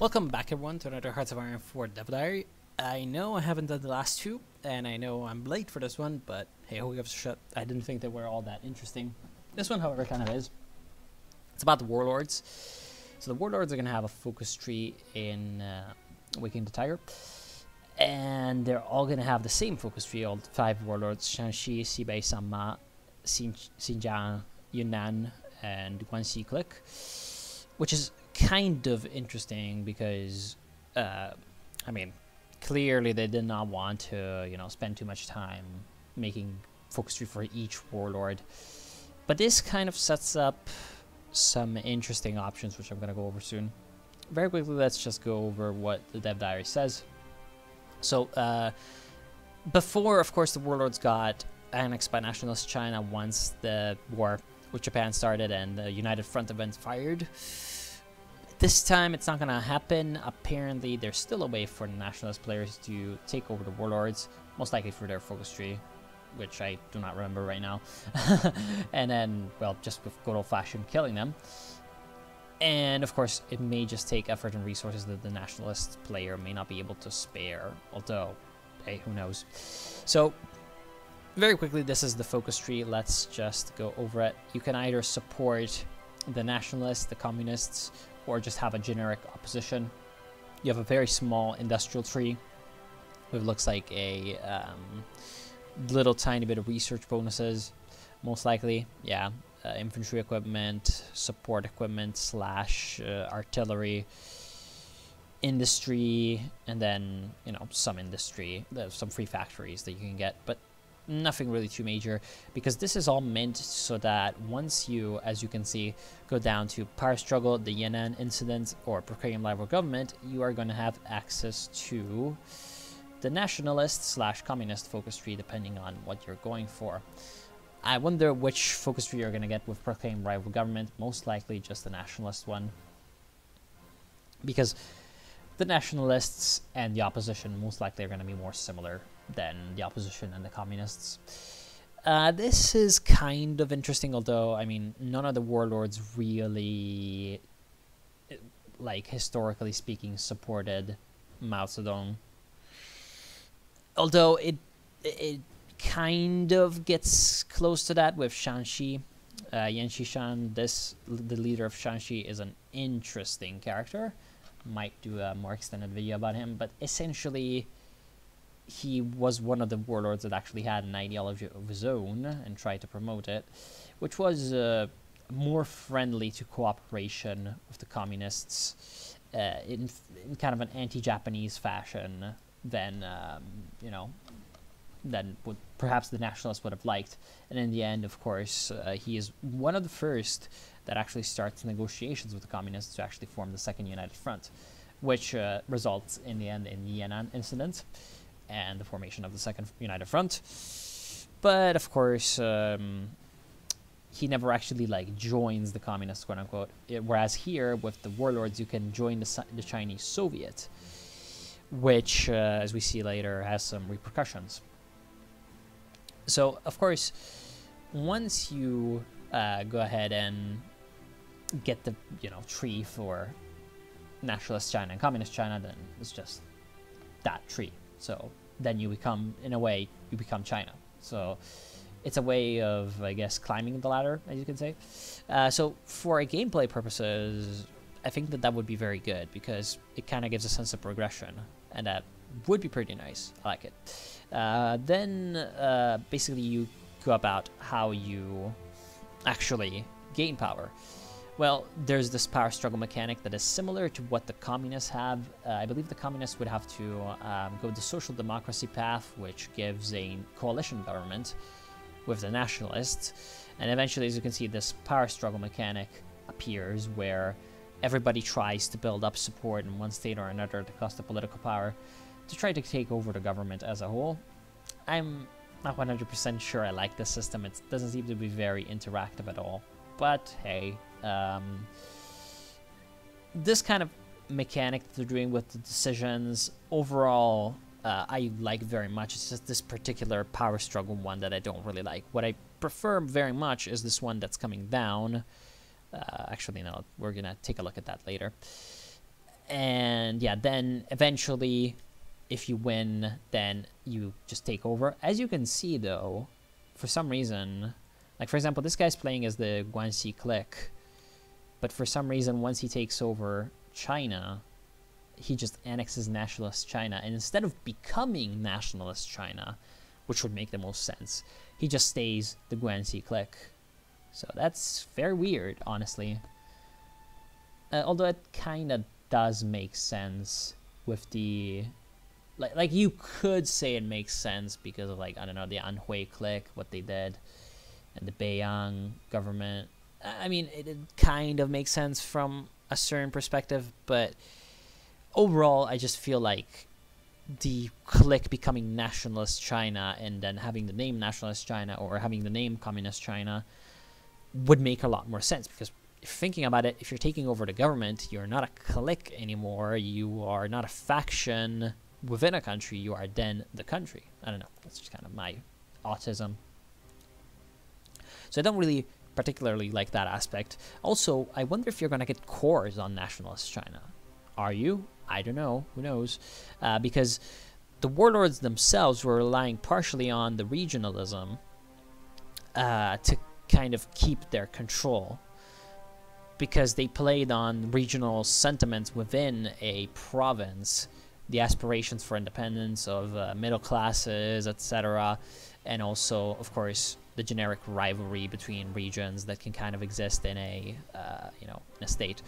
Welcome back everyone to another Hearts of Iron 4 Dev Diary. I know I haven't done the last two, and I know I'm late for this one, but hey, who gives a shit? I didn't think they were all that interesting. This one, however, kind of is. It's about the Warlords. So the Warlords are going to have a focus tree in Waking the Tiger, and they're all going to have the same focus tree, all 5 Warlords: Shanxi, Xibei, Sanma, Xinjiang, Yunnan, and Guangxi Click, which is kind of interesting because, I mean, clearly they did not want to, spend too much time making focus tree for each warlord. But this kind of sets up some interesting options, which I'm going to go over soon. Very quickly, let's just go over what the Dev Diary says. So, before, of course, the warlords got annexed by Nationalist China once the war with Japan started and the United Front event fired. This time, it's not going to happen. Apparently, there's still a way for the nationalist players to take over the warlords, most likely through their focus tree, which I do not remember right now. And then, well, just with good old-fashioned killing them. And, of course, it may just take effort and resources that the nationalist player may not be able to spare, although, hey, who knows. So, very quickly, this is the focus tree. Let's just go over it. You can either support the nationalists, the communists, or just have a generic opposition. You have a very small industrial tree, which looks like a little tiny bit of research bonuses, most likely. Yeah, infantry equipment, support equipment / artillery, industry, and then some industry. There's some free factories that you can get, but nothing really too major, because this is all meant so that once you, as you can see, go down to power struggle, the Yan'an incident, or proclaim rival government, you are going to have access to the nationalist / communist focus tree, depending on what you're going for. I wonder which focus tree you're going to get with proclaim rival government. Most likely just the nationalist one, because the nationalists and the opposition most likely are going to be more similar than the opposition and the communists. This is kind of interesting, although, I mean, none of the warlords really, like, historically speaking, supported Mao Zedong. Although it kind of gets close to that with Shanxi. Yan Xishan, the leader of Shanxi, is an interesting character. Might do a more extended video about him, but essentially he was one of the warlords that actually had an ideology of his own and tried to promote it, which was more friendly to cooperation with the communists in kind of an anti-Japanese fashion than than what perhaps the nationalists would have liked. And in the end, of course, he is one of the first that actually starts negotiations with the communists to actually form the Second United Front, which results in the end in the Yan'an incident and the formation of the Second United Front. But of course, he never actually joins the communists, quote unquote. Whereas here with the warlords, you can join the Chinese Soviet, which, as we see later, has some repercussions. So of course, once you go ahead and get the tree for Nationalist China and Communist China, then it's just that tree. So then you become, in a way, you become China. So it's a way of, I guess, climbing the ladder, as you can say. So for gameplay purposes, I think that would be very good, because it kind of gives a sense of progression, and that would be pretty nice. I like it. Then basically you go about how you actually gain power. Well, there's this power struggle mechanic that is similar to what the communists have. I believe the communists would have to go the social democracy path, which gives a coalition government with the nationalists. And eventually, as you can see, this power struggle mechanic appears where everybody tries to build up support in one state or another to cost the political power to try to take over the government as a whole. I'm not 100% sure I like this system. It doesn't seem to be very interactive at all. But hey, this kind of mechanic that they're doing with the decisions, overall, I like very much. It's just this particular power struggle one that I don't really like. What I prefer very much is this one that's coming down. Actually, no, we're going to take a look at that later. And yeah, then eventually, if you win, then you just take over. As you can see, though, for some reason, like for example, this guy's playing as the Guanxi clique, but for some reason, once he takes over China, he just annexes Nationalist China, and instead of becoming Nationalist China, which would make the most sense, he just stays the Guanxi clique. So that's very weird, honestly. Although it kind of does make sense with the... Like you could say it makes sense because of, like, I don't know, the Anhui clique, what they did, and the Beiyang government. I mean, it kind of makes sense from a certain perspective, but overall, I just feel like the clique becoming Nationalist China and then having the name Nationalist China or having the name Communist China would make a lot more sense, because if you're thinking about it, if you're taking over the government, you're not a clique anymore, you are not a faction within a country, you are then the country. I don't know, that's just kind of my autism. So I don't really particularly like that aspect. Also, I wonder if you're going to get cores on Nationalist China. Are you? I don't know. Who knows? Because the warlords themselves were relying partially on the regionalism to kind of keep their control, because they played on regional sentiments within a province, the aspirations for independence of middle classes, etc., and also, of course, the generic rivalry between regions that can kind of exist in a in a state.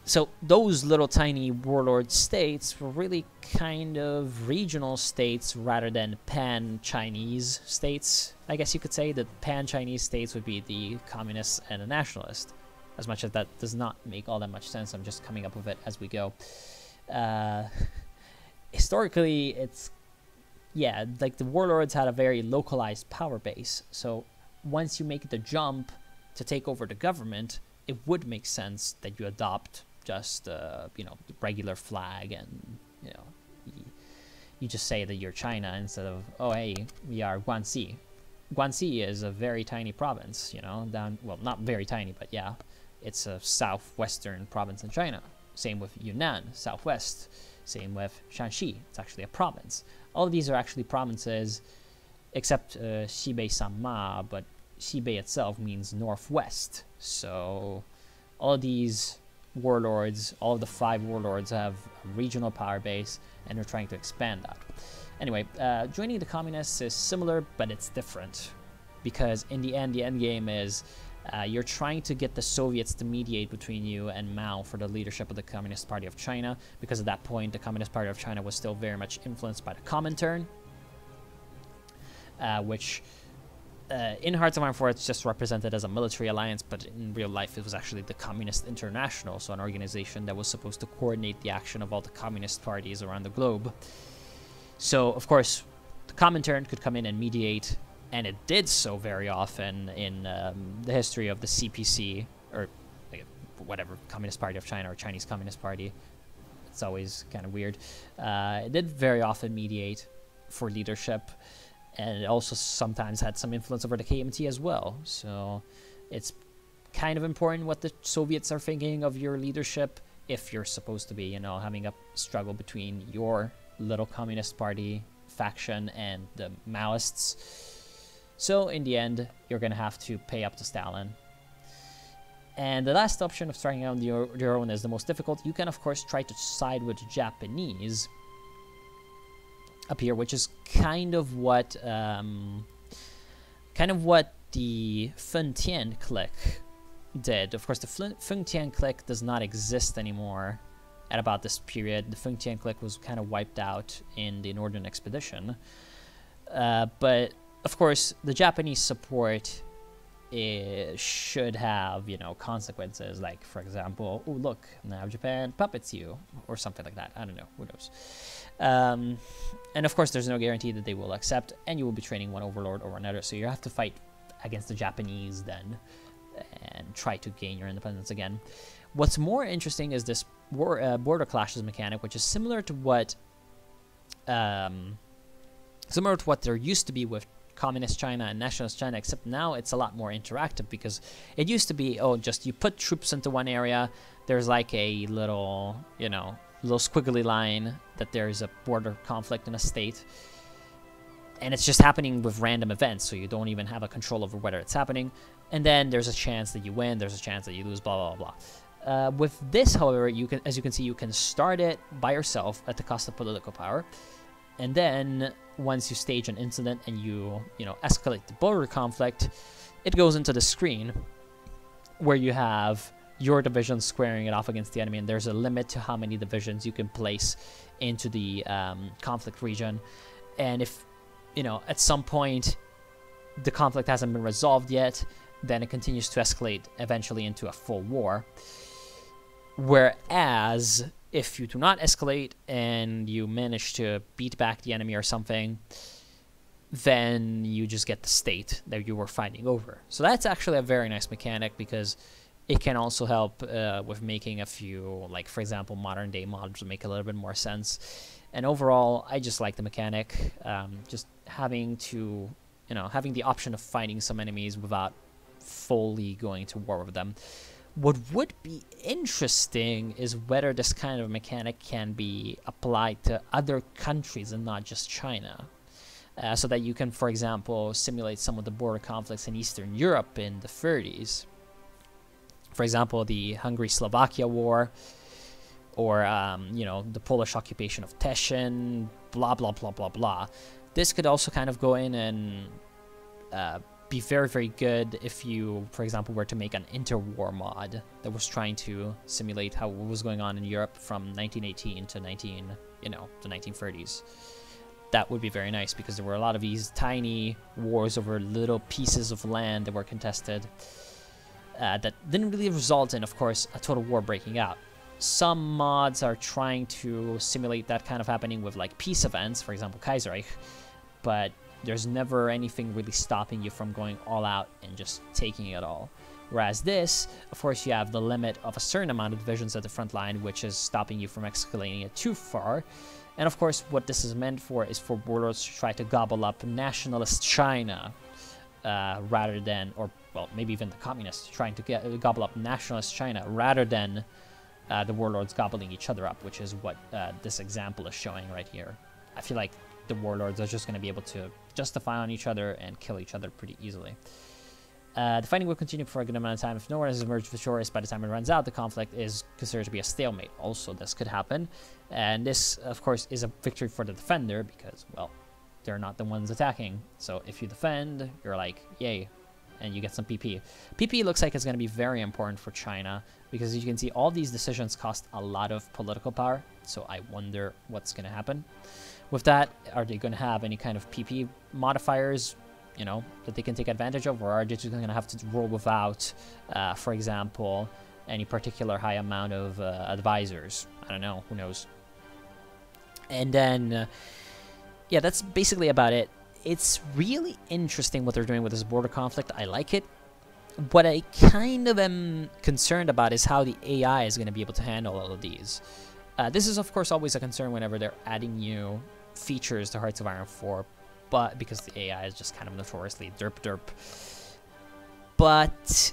So those little tiny warlord states were really kind of regional states rather than pan-Chinese states. I guess you could say that pan-Chinese states would be the communists and the nationalists. As much as that does not make all that much sense, I'm just coming up with it as we go. Historically, it's, yeah, like the warlords had a very localized power base. So once you make the jump to take over the government, it would make sense that you adopt just the regular flag, and you just say that you're China instead of, oh hey, we are Guanxi. Guanxi is a very tiny province, down, well, not very tiny, but yeah, it's a southwestern province in China. Same with Yunnan, southwest. Same with Shanxi, it's actually a province. All of these are actually provinces, except Xibei Sanma, but Xibei itself means northwest. So all of these warlords, all of the 5 warlords have a regional power base, and they're trying to expand that. Anyway, joining the communists is similar, but it's different, because in the end game is you're trying to get the Soviets to mediate between you and Mao for the leadership of the Communist Party of China, because at that point the Communist Party of China was still very much influenced by the Comintern, which in Hearts of Iron IV it's just represented as a military alliance, but in real life it was actually the Communist International, so an organization that was supposed to coordinate the action of all the communist parties around the globe. So of course the Comintern could come in and mediate, and it did so very often in the history of the CPC, or whatever, Communist Party of China or Chinese Communist Party. It's always kind of weird. It did very often mediate for leadership, and it also sometimes had some influence over the KMT as well. So it's kind of important what the Soviets are thinking of your leadership if you're supposed to be, having a struggle between your little Communist Party faction and the Maoists. So in the end, you're going to have to pay up to Stalin. And the last option of starting out on your own is the most difficult. You can, of course, try to side with the Japanese up here, which is kind of what the Fengtian clique did. Of course, the Fengtian clique does not exist anymore at about this period. The Fengtian clique was kind of wiped out in the Northern Expedition. But, of course, the Japanese support should have, consequences. Like, for example, oh, look, now Japan puppets you, or something like that. I don't know. Who knows? And, of course, there's no guarantee that they will accept, and you will be training one overlord or another. So you have to fight against the Japanese then and try to gain your independence again. What's more interesting is this border clashes mechanic, which is similar to what there used to be with Communist China and Nationalist China, except now it's a lot more interactive, because it used to be, oh, just you put troops into one area, there's like a little, you know, little squiggly line that there's a border conflict in a state, and it's just happening with random events, so you don't even have a control over whether it's happening, and then there's a chance that you win, there's a chance that you lose, blah, blah, blah. With this, however, you can, as you can see, you can start it by yourself at the cost of political power, and then once you stage an incident and you know, escalate the border conflict, it goes into the screen where you have your division squaring it off against the enemy, and there's a limit to how many divisions you can place into the conflict region. And if, you know, at some point the conflict hasn't been resolved yet, then it continues to escalate eventually into a full war. Whereas if you do not escalate and you manage to beat back the enemy or something, then you just get the state that you were fighting over. So that's actually a very nice mechanic, because it can also help with making a few, like, for example, modern day mobs make a little bit more sense. And overall, I just like the mechanic, just having to, you know, having the option of fighting some enemies without fully going to war with them. What would be interesting is whether this kind of mechanic can be applied to other countries and not just China. So that you can, for example, simulate some of the border conflicts in Eastern Europe in the 30s. For example, the Hungary-Slovakia War, or, you know, the Polish occupation of Teschen, blah, blah, blah, blah, blah. This could also kind of go in and be very, very good if you, for example, were to make an interwar mod that was trying to simulate how what was going on in Europe from 1918 to the 1930s. That would be very nice, because there were a lot of these tiny wars over little pieces of land that were contested that didn't really result in, of course, a total war breaking out. Some mods are trying to simulate that kind of happening with, like, peace events, for example, Kaiserreich, but there's never anything really stopping you from going all out and just taking it all. Whereas this, of course, you have the limit of a certain amount of divisions at the front line, which is stopping you from escalating it too far. And of course, what this is meant for is for Warlords to try to gobble up Nationalist China, rather than, or, well, maybe even the Communists trying to gobble up Nationalist China, rather than the Warlords gobbling each other up, which is what this example is showing right here. I feel like the Warlords are just going to be able to justify on each other and kill each other pretty easily. The fighting will continue for a good amount of time. If no one has emerged victorious by the time it runs out, the conflict is considered to be a stalemate. Also, this could happen. And this, of course, is a victory for the defender, because, well, they're not the ones attacking. So if you defend, you're like, yay, and you get some PP. PP looks like it's going to be very important for China, because as you can see, all these decisions cost a lot of political power. So I wonder what's going to happen. With that, are they going to have any kind of PP modifiers, you know, that they can take advantage of, or are they just going to have to roll without, for example, any particular high amount of advisors? I don't know, who knows. And then, yeah, that's basically about it. It's really interesting what they're doing with this border conflict. I like it. What I kind of am concerned about is how the AI is going to be able to handle all of these. This is, of course, always a concern whenever they're adding new features to Hearts of Iron 4, but because the AI is just kind of notoriously derp. But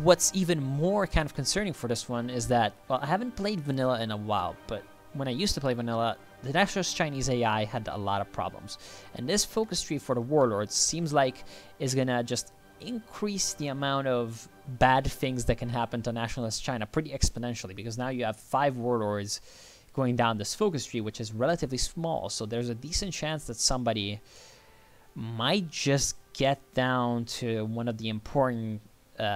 what's even more kind of concerning for this one is that, well, I haven't played vanilla in a while, but when I used to play vanilla, the Nationalist Chinese AI had a lot of problems. And this focus tree for the Warlords seems like is gonna just increase the amount of bad things that can happen to Nationalist China pretty exponentially, because now you have 5 Warlords going down this focus tree, which is relatively small. So there's a decent chance that somebody might just get down to one of the important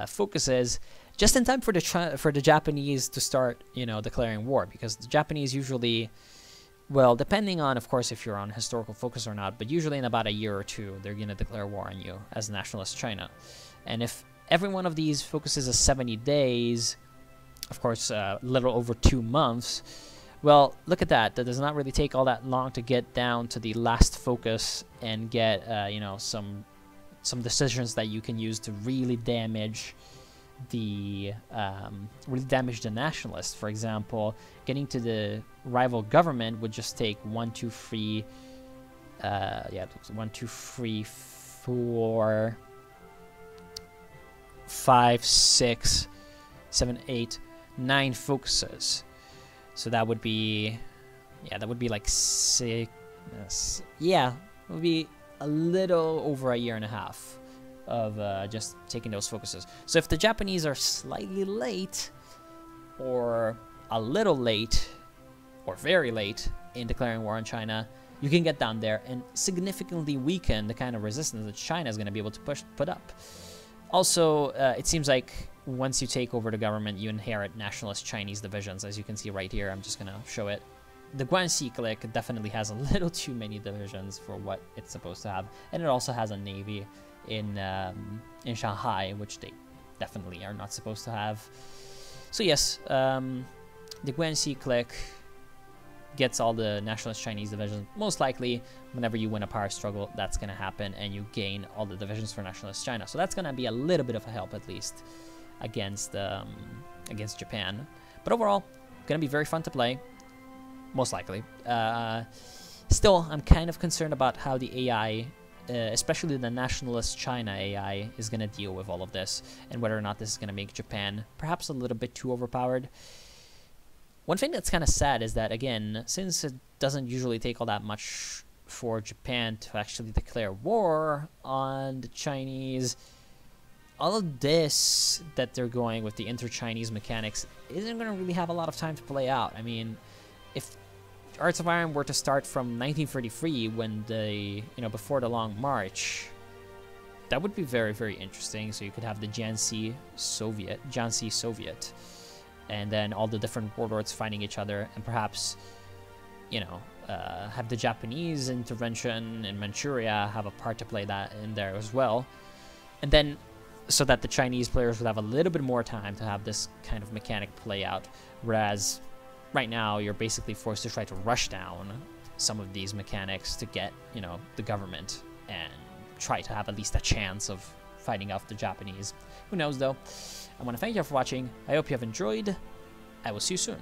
focuses just in time for the Japanese to start, you know, declaring war, because the Japanese usually, well, depending on, of course, if you're on historical focus or not, but usually in about a year or two, they're going to declare war on you as Nationalist China. And if every one of these focuses is 70 days, of course, a little over 2 months, well, look at that. That does not really take all that long to get down to the last focus and get, you know, some decisions that you can use to really damage the nationalists. For example, getting to the rival government would just take 1, 2, 3, Yeah, 1, 2, 3, 4, 5, 6, 7, 8, 9 focuses. So that would be, yeah, that would be like 6. Yeah, it would be a little over a year and a half of just taking those focuses. So if the Japanese are slightly late, or a little late, or very late in declaring war on China, you can get down there and significantly weaken the kind of resistance that China is going to be able to put up. Also, it seems like once you take over the government, you inherit nationalist Chinese divisions, as you can see right here. I'm just going to show it. The Guanxi clique definitely has a little too many divisions for what it's supposed to have, and it also has a navy in Shanghai, which they definitely are not supposed to have. So yes, the Guanxi clique gets all the nationalist Chinese divisions. Most likely, whenever you win a power struggle, that's going to happen, and you gain all the divisions for nationalist China. So that's going to be a little bit of a help, at least, against Japan. But overall, going to be very fun to play, most likely. Still, I'm kind of concerned about how the AI, especially the nationalist China AI, is going to deal with all of this, and whether or not this is going to make Japan perhaps a little bit too overpowered. One thing that's kind of sad is that, again, since it doesn't usually take all that much for Japan to actually declare war on the Chinese, all of this that they're going with the inter-Chinese mechanics isn't going to really have a lot of time to play out. I mean, if Hearts of Iron were to start from 1933, when the, before the Long March, that would be very, very interesting. So you could have the Jiangxi Soviet, and then all the different warlords fighting each other, and perhaps, have the Japanese intervention in Manchuria have a part to play that in there as well. And then, so that the Chinese players would have a little bit more time to have this kind of mechanic play out, whereas right now you're basically forced to try to rush down some of these mechanics to get, the government, and try to have at least a chance of fighting off the Japanese. Who knows, though? I want to thank you all for watching. I hope you have enjoyed. I will see you soon.